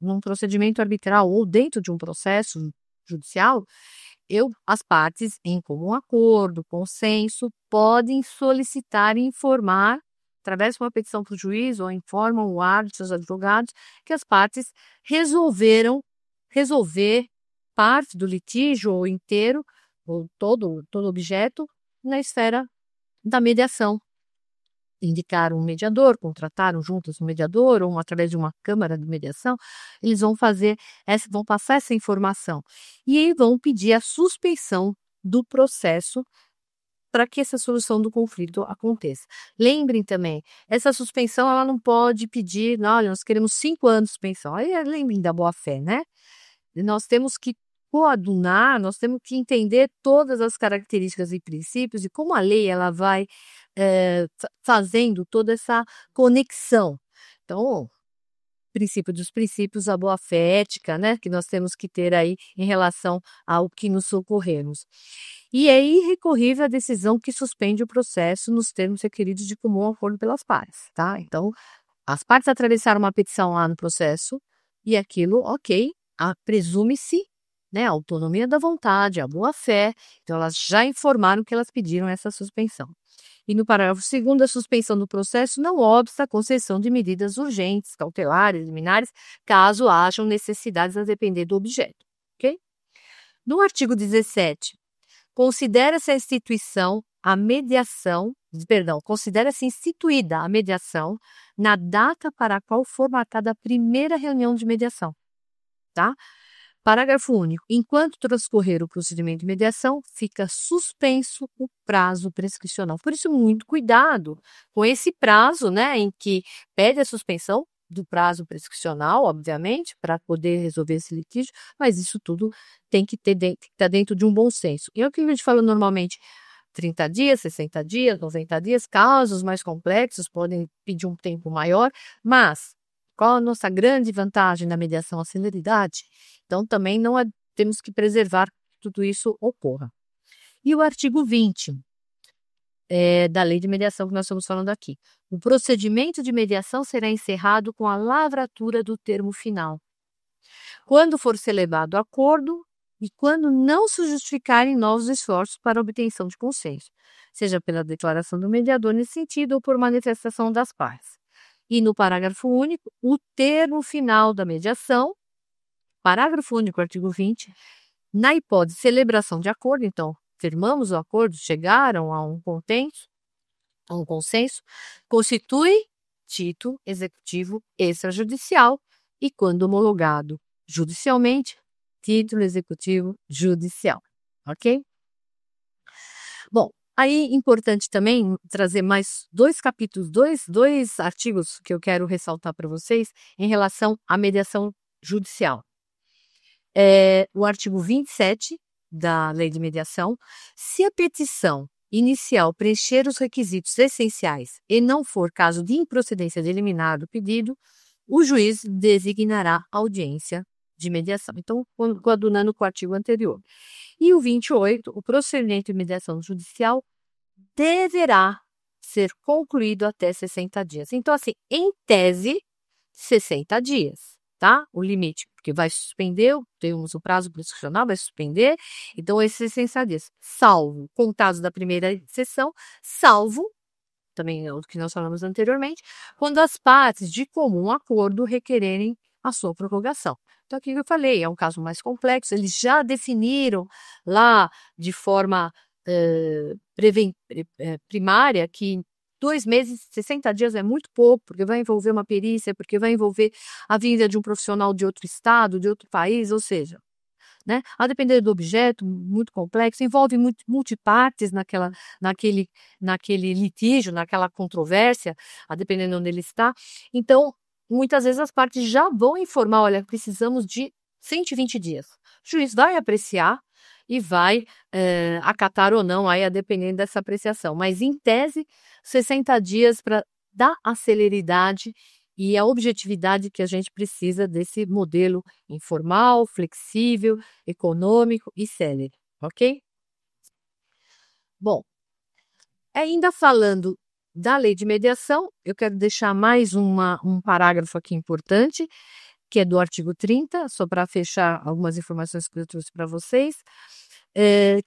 num procedimento arbitral ou dentro de um processo judicial, as partes, em comum acordo, consenso, podem solicitar e informar, através de uma petição para o juiz, ou informam o árbitro, seus advogados, que as partes resolver parte do litígio ou inteiro, ou todo objeto, na esfera da mediação. indicaram um mediador, contrataram juntos um mediador ou através de uma câmara de mediação, eles vão vão passar essa informação e aí vão pedir a suspensão do processo para que essa solução do conflito aconteça. Lembrem também, essa suspensão ela não pode pedir, olha, nós queremos 5 anos de suspensão. Aí lembrem da boa-fé, né? Nós temos que coadunar, nós temos que entender todas as características e princípios e como a lei ela vai fazendo toda essa conexão. Então, princípio dos princípios, a boa-fé ética, né, que nós temos que ter aí em relação ao que nos socorremos. E é irrecorrível a decisão que suspende o processo nos termos requeridos de comum acordo pelas partes, tá? Então, as partes atravessaram uma petição lá no processo e aquilo, ok, presume-se, né, a autonomia da vontade, a boa-fé, então elas já informaram que elas pediram essa suspensão. E no parágrafo 2º, a suspensão do processo não obsta a concessão de medidas urgentes, cautelares, liminares, caso hajam necessidades a depender do objeto, ok? No artigo 17, considera-se instituída a mediação na data para a qual for marcada a primeira reunião de mediação, tá? Parágrafo único. Enquanto transcorrer o procedimento de mediação, fica suspenso o prazo prescricional. Por isso, muito cuidado com esse prazo, né, em que pede a suspensão do prazo prescricional, obviamente, para poder resolver esse litígio, mas isso tudo tem que estar dentro de um bom senso. E é o que a gente fala normalmente, 30 dias, 60 dias, 90 dias, casos mais complexos podem pedir um tempo maior, mas qual a nossa grande vantagem na mediação? A celeridade. Então, também temos que preservar que tudo isso ocorra. E o artigo 20 da lei de mediação que nós estamos falando aqui. O procedimento de mediação será encerrado com a lavratura do termo final, quando for celebrado acordo e quando não se justificarem novos esforços para a obtenção de consenso, seja pela declaração do mediador nesse sentido ou por manifestação das partes. E no parágrafo único, o termo final da mediação, parágrafo único, artigo 20, na hipótese de celebração de acordo, então, firmamos o acordo, chegaram a um consenso, constitui título executivo extrajudicial e, quando homologado judicialmente, título executivo judicial, ok? Bom, aí, importante também trazer mais 2 capítulos, dois artigos que eu quero ressaltar para vocês em relação à mediação judicial. O artigo 27 da Lei de Mediação, se a petição inicial preencher os requisitos essenciais e não for caso de improcedência de liminar do pedido, o juiz designará audiência de mediação. Então, coadunando com o artigo anterior. E o 28, o procedimento de mediação judicial deverá ser concluído até 60 dias. Então, assim, em tese, 60 dias, tá? O limite, porque vai suspender, temos o prazo prescricional, vai suspender, então esses 60 dias, salvo, contados da primeira sessão, salvo, também é o que nós falamos anteriormente, quando as partes de comum acordo requererem a sua prorrogação. Então, aqui que eu falei, é um caso mais complexo, eles já definiram lá de forma primária que 2 meses, 60 dias é muito pouco, porque vai envolver uma perícia, porque vai envolver a vinda de um profissional de outro estado, de outro país, ou seja, né, a depender do objeto, muito complexo, envolve multipartes naquele litígio, naquela controvérsia, a depender de onde ele está. Então, muitas vezes as partes já vão informar, olha, precisamos de 120 dias. O juiz vai apreciar e vai acatar ou não, aí a depender dessa apreciação. Mas, em tese, 60 dias para dar a celeridade e a objetividade que a gente precisa desse modelo informal, flexível, econômico e célere, ok? Bom, ainda falando da lei de mediação, eu quero deixar mais um parágrafo aqui importante, que é do artigo 30, só para fechar algumas informações que eu trouxe para vocês,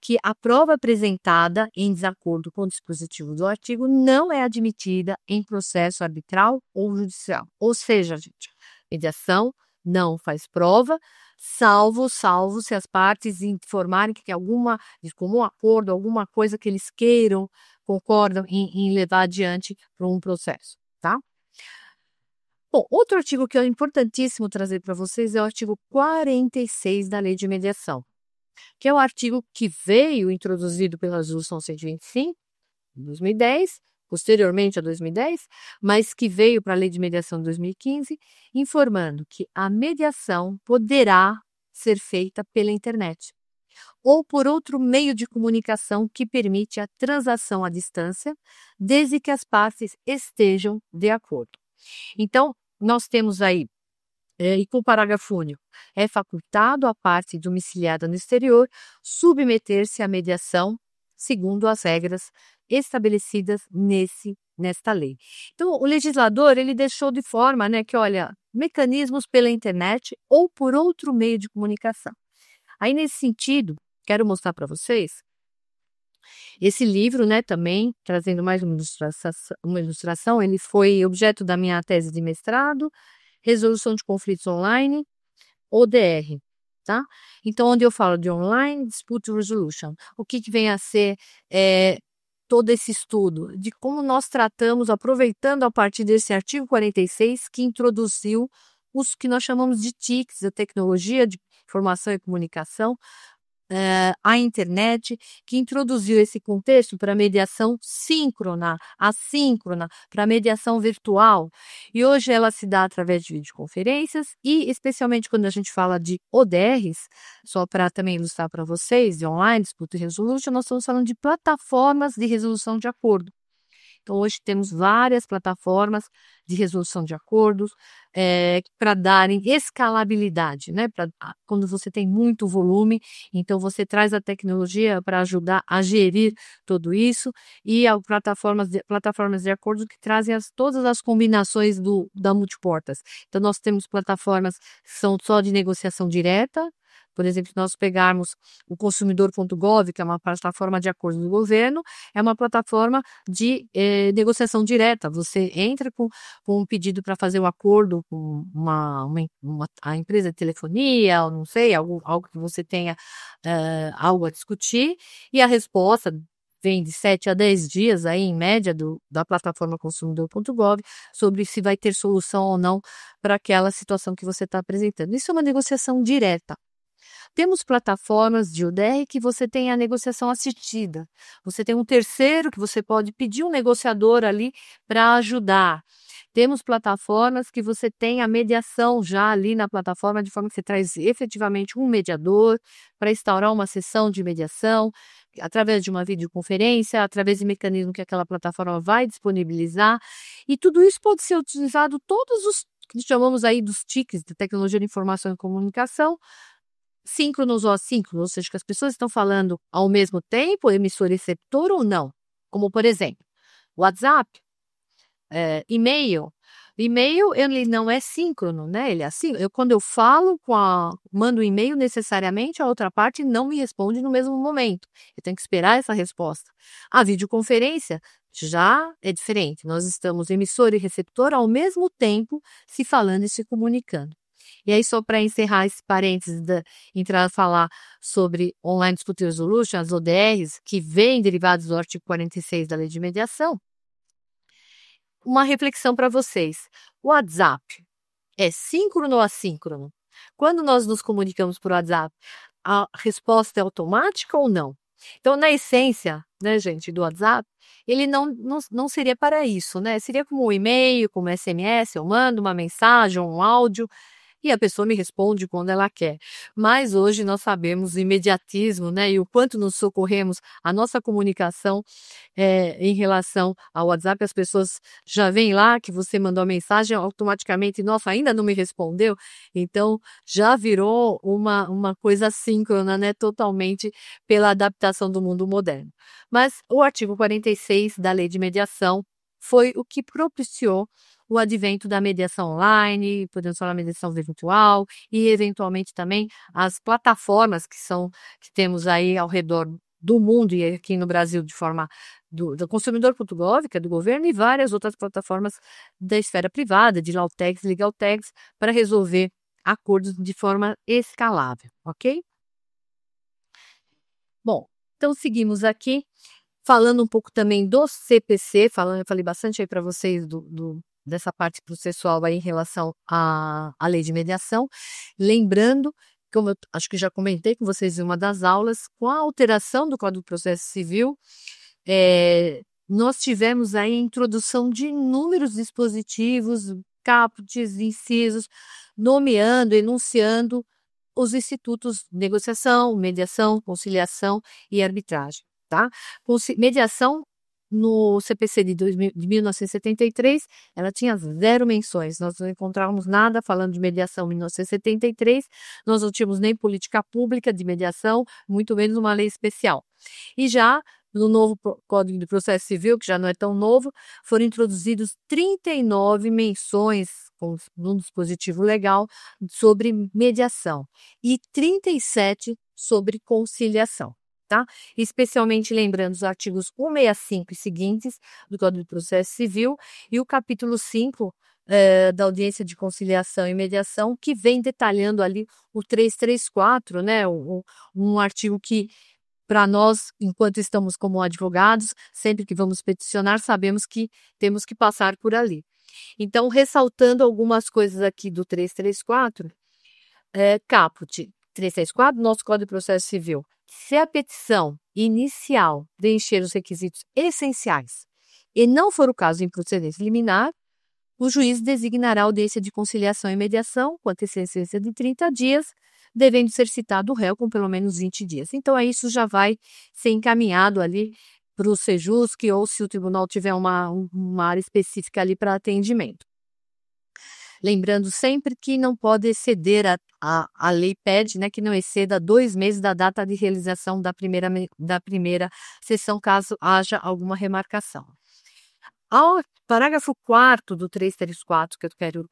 que a prova apresentada em desacordo com o dispositivo do artigo não é admitida em processo arbitral ou judicial. Ou seja, gente, mediação não faz prova salvo se as partes informarem que tem alguma de comum acordo, alguma coisa que eles queiram, concordam em levar adiante para um processo, tá? Bom, outro artigo que é importantíssimo trazer para vocês é o artigo 46 da Lei de Mediação, que é o artigo que veio introduzido pela Resolução 125, em 2010, posteriormente a 2010, mas que veio para a Lei de Mediação de 2015, informando que a mediação poderá ser feita pela internet ou por outro meio de comunicação que permite a transação à distância, desde que as partes estejam de acordo. Então, nós temos aí, e com o parágrafo único, é facultado à parte domiciliada no exterior submeter-se à mediação segundo as regras estabelecidas nesta lei. Então, o legislador, ele deixou de forma, que, olha, mecanismos pela internet ou por outro meio de comunicação. Aí, nesse sentido, quero mostrar para vocês esse livro, também, trazendo mais uma ilustração, ele foi objeto da minha tese de mestrado, Resolução de Conflitos Online, ODR, tá? Então, onde eu falo de Online Dispute Resolution, o que vem a ser todo esse estudo, de como nós tratamos, aproveitando a partir desse artigo 46, que introduziu os que nós chamamos de TICs, a tecnologia de informação e comunicação, a internet, que introduziu esse contexto para mediação síncrona, assíncrona, para mediação virtual. E hoje ela se dá através de videoconferências e, especialmente quando a gente fala de ODRs, só para também ilustrar para vocês, de Online Dispute Resolution, nós estamos falando de plataformas de resolução de acordo. Então, hoje temos várias plataformas de resolução de acordos para darem escalabilidade, quando você tem muito volume, então você traz a tecnologia para ajudar a gerir tudo isso e plataformas de acordo que trazem todas as combinações da multiportas. Então, nós temos plataformas que são só de negociação direta. Por exemplo, se nós pegarmos o consumidor.gov, que é uma plataforma de acordo do governo, é uma plataforma de negociação direta. Você entra com um pedido para fazer um acordo com a empresa de telefonia, ou não sei, algo que você tenha algo a discutir, e a resposta vem de 7 a 10 dias, aí, em média, da plataforma consumidor.gov, sobre se vai ter solução ou não para aquela situação que você está apresentando. Isso é uma negociação direta. Temos plataformas de ODR que você tem a negociação assistida. Você tem um terceiro que você pode pedir um negociador ali para ajudar. Temos plataformas que você tem a mediação já ali na plataforma, de forma que você traz efetivamente um mediador para instaurar uma sessão de mediação, através de uma videoconferência, através de mecanismo que aquela plataforma vai disponibilizar. E tudo isso pode ser utilizado, todos os que chamamos aí dos TICs, de tecnologia de informação e comunicação, síncronos ou assíncronos, ou seja, que as pessoas estão falando ao mesmo tempo, emissor e receptor ou não. Como, por exemplo, WhatsApp, e-mail. E-mail, ele não é síncrono, Ele é assim. Quando eu falo mando um e-mail, necessariamente a outra parte não me responde no mesmo momento. Eu tenho que esperar essa resposta. A videoconferência já é diferente. Nós estamos emissor e receptor ao mesmo tempo se falando e se comunicando. E aí, só para encerrar esse parênteses, entrar a falar sobre Online Dispute Resolution, as ODRs, que vêm derivados do artigo 46 da Lei de Mediação, uma reflexão para vocês. O WhatsApp é síncrono ou assíncrono? Quando nós nos comunicamos por WhatsApp, a resposta é automática ou não? Então, na essência, gente, do WhatsApp, ele não seria para isso, Seria como um e-mail, como SMS, eu mando uma mensagem, um áudio, e a pessoa me responde quando ela quer. Mas hoje nós sabemos o imediatismo, e o quanto nos socorremos a nossa comunicação em relação ao WhatsApp. As pessoas já veem lá que você mandou a mensagem, automaticamente, nossa, ainda não me respondeu. Então, já virou uma coisa síncrona, totalmente pela adaptação do mundo moderno. Mas o artigo 46 da Lei de Mediação foi o que propiciou o advento da mediação online, podemos falar mediação virtual e, eventualmente, também as plataformas que temos aí ao redor do mundo e aqui no Brasil de forma do consumidor.gov, que é do governo, e várias outras plataformas da esfera privada, de Lautex, Legaltex, para resolver acordos de forma escalável, ok? Bom, então seguimos aqui, falando um pouco também do CPC, eu falei bastante aí para vocês dessa parte processual aí em relação à lei de mediação, lembrando, como eu acho que já comentei com vocês em uma das aulas, com a alteração do Código de Processo Civil, nós tivemos aí a introdução de inúmeros dispositivos, caputes, incisos, nomeando, enunciando os institutos de negociação, mediação, conciliação e arbitragem, tá? Mediação no CPC de 1973, ela tinha 0 menções, nós não encontrávamos nada falando de mediação em 1973, nós não tínhamos nem política pública de mediação, muito menos uma lei especial. E já no novo Código de Processo Civil, que já não é tão novo, foram introduzidos 39 menções num dispositivo legal sobre mediação e 37 sobre conciliação, tá? Especialmente lembrando os artigos 165 e seguintes do Código de Processo Civil e o capítulo 5 da audiência de conciliação e mediação, que vem detalhando ali o 334, né? Um artigo que, para nós, enquanto estamos como advogados, sempre que vamos peticionar, sabemos que temos que passar por ali. Então, ressaltando algumas coisas aqui do 334, caput 334, nosso Código de Processo Civil. Se a petição inicial preencher os requisitos essenciais e não for o caso em procedência liminar, o juiz designará audiência de conciliação e mediação com antecedência de 30 dias, devendo ser citado o réu com pelo menos 20 dias. Então, isso já vai ser encaminhado ali para o Sejusc, ou se o tribunal tiver uma área específica ali para atendimento. Lembrando sempre que não pode exceder, a lei pede, né, que não exceda 2 meses da data de realização da primeira sessão, caso haja alguma remarcação. Ao parágrafo 4º do 334, que eu quero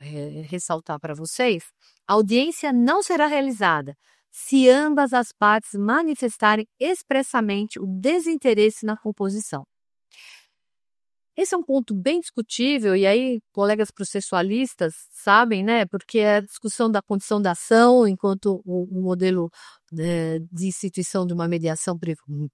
ressaltar para vocês, a audiência não será realizada se ambas as partes manifestarem expressamente o desinteresse na composição. Esse é um ponto bem discutível, e aí colegas processualistas sabem, né, porque é a discussão da condição da ação, enquanto o modelo de instituição de uma mediação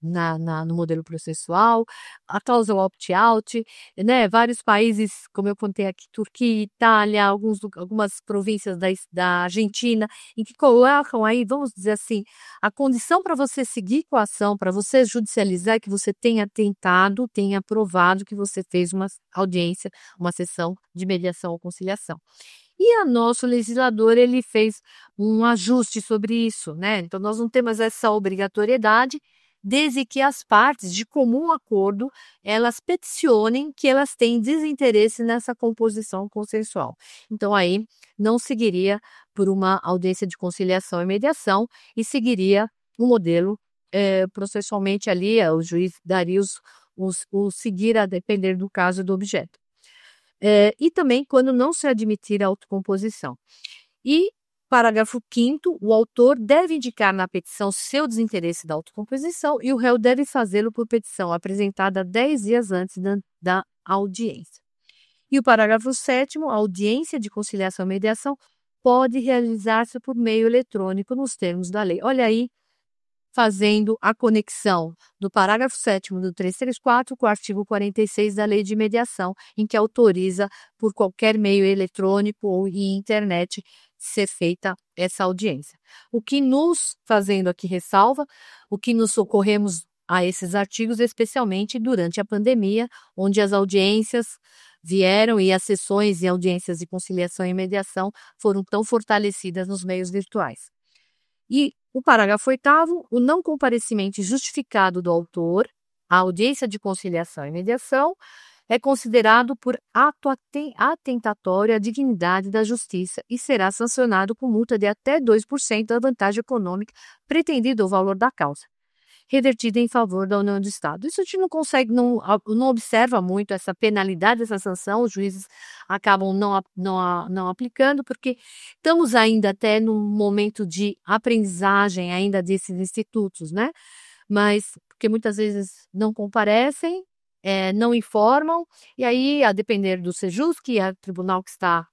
no modelo processual, a cláusula opt-out, né, vários países, como eu contei aqui, Turquia, Itália, algumas províncias da Argentina, em que colocam aí, vamos dizer assim, a condição para você seguir com a ação, para você judicializar, é que você tenha tentado, tenha provado que você fez uma audiência, uma sessão de mediação ou conciliação. E o nosso legislador, ele fez um ajuste sobre isso, né? Então, nós não temos essa obrigatoriedade, desde que as partes, de comum acordo, elas peticionem que elas têm desinteresse nessa composição consensual. Então, aí, não seguiria por uma audiência de conciliação e mediação, e seguiria o modelo processualmente ali, o juiz daria o seguir a depender do caso do objeto. E também quando não se admitir a autocomposição. E, parágrafo 5º, o autor deve indicar na petição seu desinteresse da autocomposição e o réu deve fazê-lo por petição apresentada 10 dias antes da audiência. E o parágrafo 7º, a audiência de conciliação e mediação pode realizar-se por meio eletrônico nos termos da lei. Olha aí, fazendo a conexão do parágrafo 7º do 334 com o artigo 46 da Lei de Mediação, em que autoriza por qualquer meio eletrônico ou internet ser feita essa audiência. O que nos, fazendo aqui ressalva, o que nos socorremos a esses artigos, especialmente durante a pandemia, onde as audiências vieram e as sessões e audiências de conciliação e mediação foram tão fortalecidas nos meios virtuais. E o parágrafo 8º, o não comparecimento justificado do autor à audiência de conciliação e mediação é considerado por ato atentatório à dignidade da justiça e será sancionado com multa de até 2% da vantagem econômica pretendida ao valor da causa, revertida em favor da União do Estado. Isso a gente não consegue, não observa muito essa penalidade, essa sanção, os juízes acabam não aplicando, porque estamos ainda até num momento de aprendizagem ainda desses institutos, né? Mas, porque muitas vezes não comparecem, não informam, e aí, a depender do Sejusc, que é o tribunal que está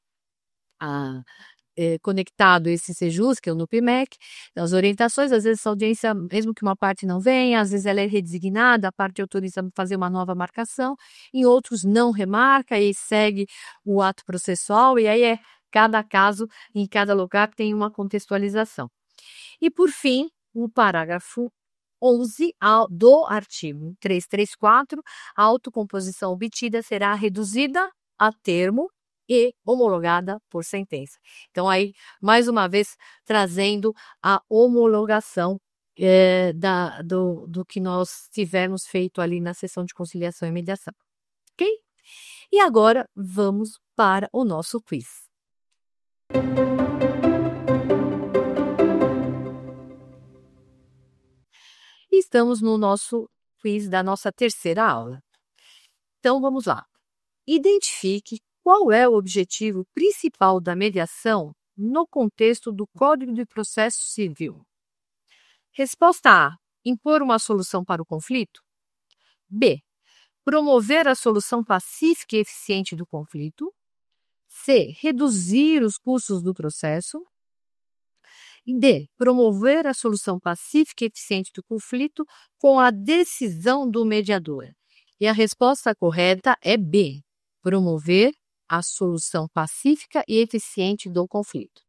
conectado esse Sejus, que é o NUPMEC, as orientações, às vezes a audiência, mesmo que uma parte não venha, às vezes ela é redesignada, a parte autoriza fazer uma nova marcação, em outros não remarca e segue o ato processual, e aí é cada caso, em cada lugar tem uma contextualização. E por fim, o parágrafo 11 do artigo 334, a autocomposição obtida será reduzida a termo e homologada por sentença. Então, aí, mais uma vez, trazendo a homologação do que nós tivemos feito ali na sessão de conciliação e mediação. Ok? E agora, vamos para o nosso quiz. Estamos no nosso quiz da nossa terceira aula. Então, vamos lá. Identifique qual é o objetivo principal da mediação no contexto do Código de Processo Civil. Resposta A. Impor uma solução para o conflito. B. Promover a solução pacífica e eficiente do conflito. C. Reduzir os custos do processo. D. Promover a solução pacífica e eficiente do conflito com a decisão do mediador. E a resposta correta é B. Promover a solução pacífica e eficiente do conflito.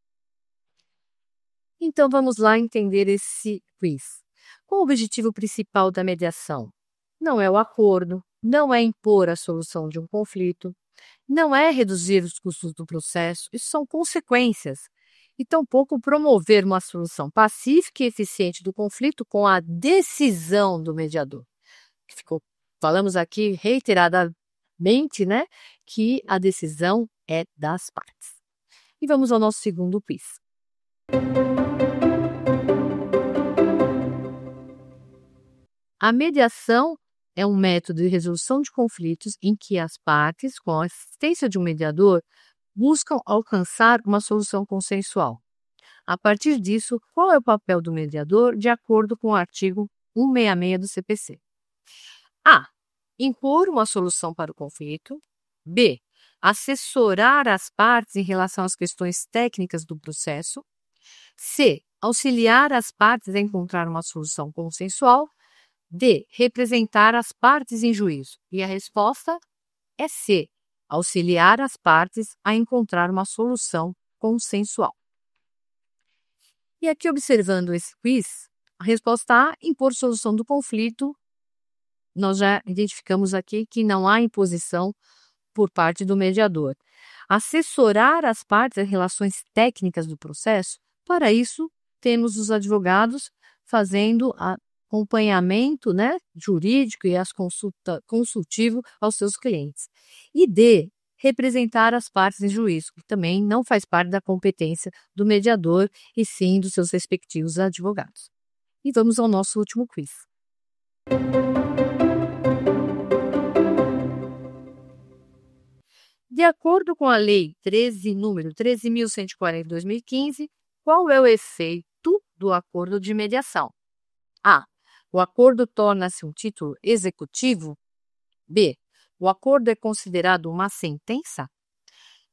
Então, vamos lá entender esse quiz. Qual o objetivo principal da mediação? Não é o acordo, não é impor a solução de um conflito, não é reduzir os custos do processo, isso são consequências. E tampouco promover uma solução pacífica e eficiente do conflito com a decisão do mediador. Falamos aqui reiteradamente, né, que a decisão é das partes. E vamos ao nosso segundo quiz. A mediação é um método de resolução de conflitos em que as partes, com a assistência de um mediador, buscam alcançar uma solução consensual. A partir disso, qual é o papel do mediador de acordo com o artigo 166 do CPC? A. Impor uma solução para o conflito. B. Assessorar as partes em relação às questões técnicas do processo. C. Auxiliar as partes a encontrar uma solução consensual. D. Representar as partes em juízo. E a resposta é C. Auxiliar as partes a encontrar uma solução consensual. E aqui, observando esse quiz, a resposta A, impor solução do conflito, nós já identificamos aqui que não há imposição por parte do mediador. Assessorar as partes em relações técnicas do processo, para isso, temos os advogados fazendo acompanhamento, né, jurídico e consultivo aos seus clientes. E D, representar as partes em juízo, que também não faz parte da competência do mediador e sim dos seus respectivos advogados. E vamos ao nosso último quiz. De acordo com a Lei número 13.140 de 2015, qual é o efeito do acordo de mediação? A. O acordo torna-se um título executivo? B. O acordo é considerado uma sentença?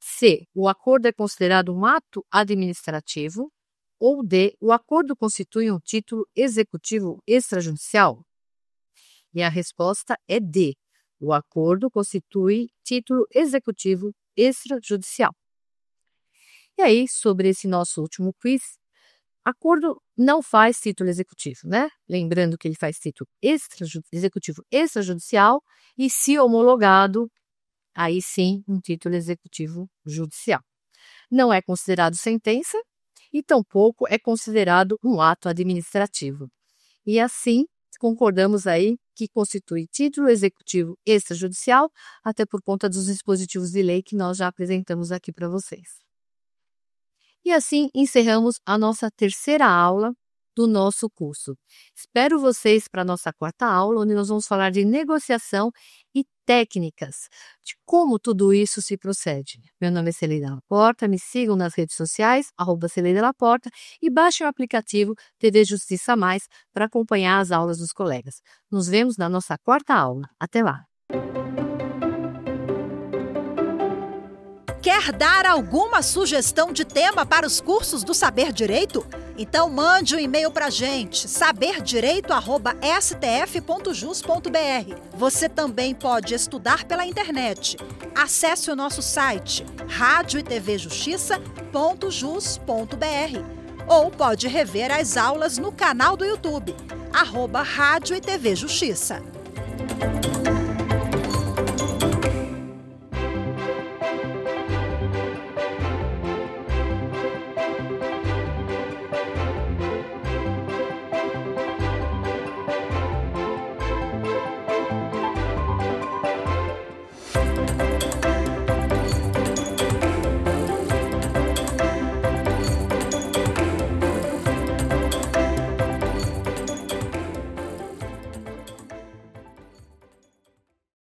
C. O acordo é considerado um ato administrativo? Ou D. O acordo constitui um título executivo extrajudicial? E a resposta é D. O acordo constitui título executivo extrajudicial. E aí, sobre esse nosso último quiz, acordo não faz título executivo, né? Lembrando que ele faz título executivo extrajudicial e, se homologado, aí sim, um título executivo judicial. Não é considerado sentença e tampouco é considerado um ato administrativo. E assim, concordamos aí que constitui título executivo extrajudicial, até por conta dos dispositivos de lei que nós já apresentamos aqui para vocês. E assim encerramos a nossa terceira aula do nosso curso. Espero vocês para a nossa quarta aula, onde nós vamos falar de negociação e técnicas, de como tudo isso se procede. Meu nome é Celeida Laporta, me sigam nas redes sociais, @Celeida Laporta, e baixem o aplicativo TV Justiça Mais para acompanhar as aulas dos colegas. Nos vemos na nossa quarta aula. Até lá! Quer dar alguma sugestão de tema para os cursos do Saber Direito? Então mande um e-mail para a gente, saberdireito@stf.jus.br. Você também pode estudar pela internet. Acesse o nosso site radioetvjustiça.jus.br ou pode rever as aulas no canal do YouTube, @Rádio e TV Justiça.